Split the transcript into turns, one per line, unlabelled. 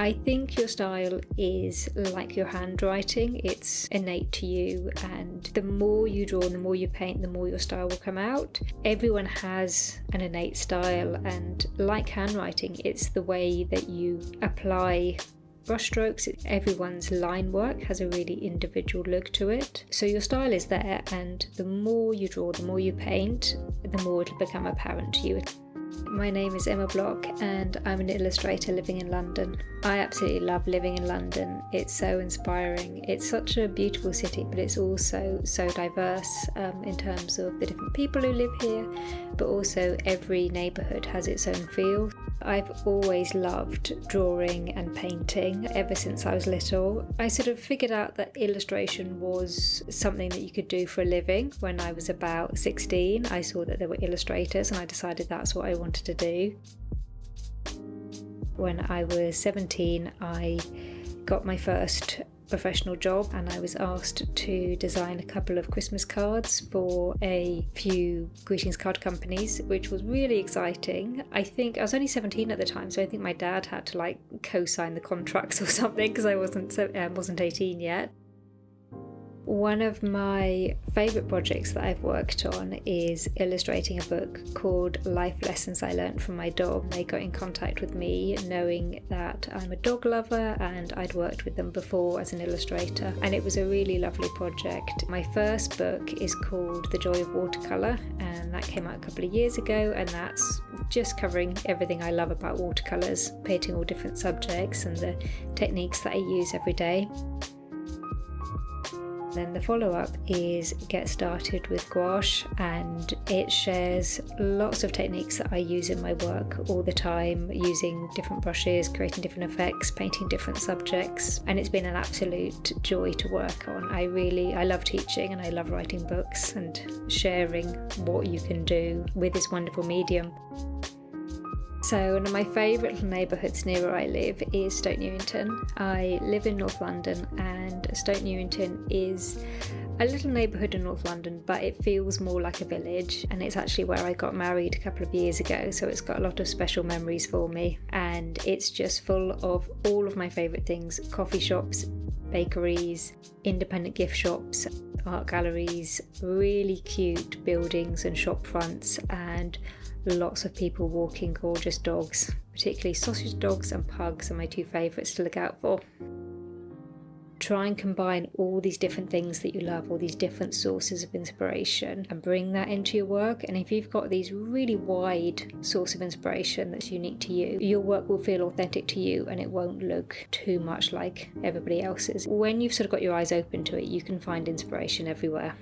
I think your style is like your handwriting. It's innate to you, and the more you draw and the more you paint, the more your style will come out. Everyone has an innate style, and like handwriting, it's the way that you apply brushstrokes. Everyone's line work has a really individual look to it. So your style is there, and the more you draw, the more you paint, the more it'll become apparent to you. My name is Emma Block and I'm an illustrator living in London. I absolutely love living in London. It's so inspiring. It's such a beautiful city, but it's also so diverse in terms of the different people who live here, but also every neighbourhood has its own feel. I've always loved drawing and painting ever since I was little. I sort of figured out that illustration was something that you could do for a living when I was about 16. I saw that there were illustrators and I decided that's what I wanted to do. When I was 17, I got my first professional job and I was asked to design a couple of Christmas cards for a few greetings card companies, which was really exciting. I think I was only 17 at the time, so I think my dad had to co-sign the contracts or something because I wasn't 18 yet. One of my favourite projects that I've worked on is illustrating a book called Life Lessons I Learned from My Dog. They got in contact with me knowing that I'm a dog lover and I'd worked with them before as an illustrator, and it was a really lovely project. My first book is called The Joy of Watercolour, and that came out a couple of years ago, and that's just covering everything I love about watercolours, painting all different subjects and the techniques that I use every day. Then the follow-up is Get Started with Gouache, and it shares lots of techniques that I use in my work all the time, using different brushes, creating different effects, painting different subjects, and it's been an absolute joy to work on. I love teaching and I love writing books and sharing what you can do with this wonderful medium. So one of my favourite little neighbourhoods near where I live is Stoke Newington. I live in North London, and Stoke Newington is a little neighbourhood in North London, but it feels more like a village, and it's actually where I got married a couple of years ago, so it's got a lot of special memories for me, and it's just full of all of my favourite things: coffee shops, bakeries, independent gift shops, art galleries, really cute buildings and shop fronts, and lots of people walking gorgeous dogs. Particularly sausage dogs and pugs are my two favourites to look out for. Try and combine all these different things that you love, all these different sources of inspiration, and bring that into your work. And if you've got these really wide source of inspiration that's unique to you, your work will feel authentic to you and it won't look too much like everybody else's. When you've sort of got your eyes open to it, you can find inspiration everywhere.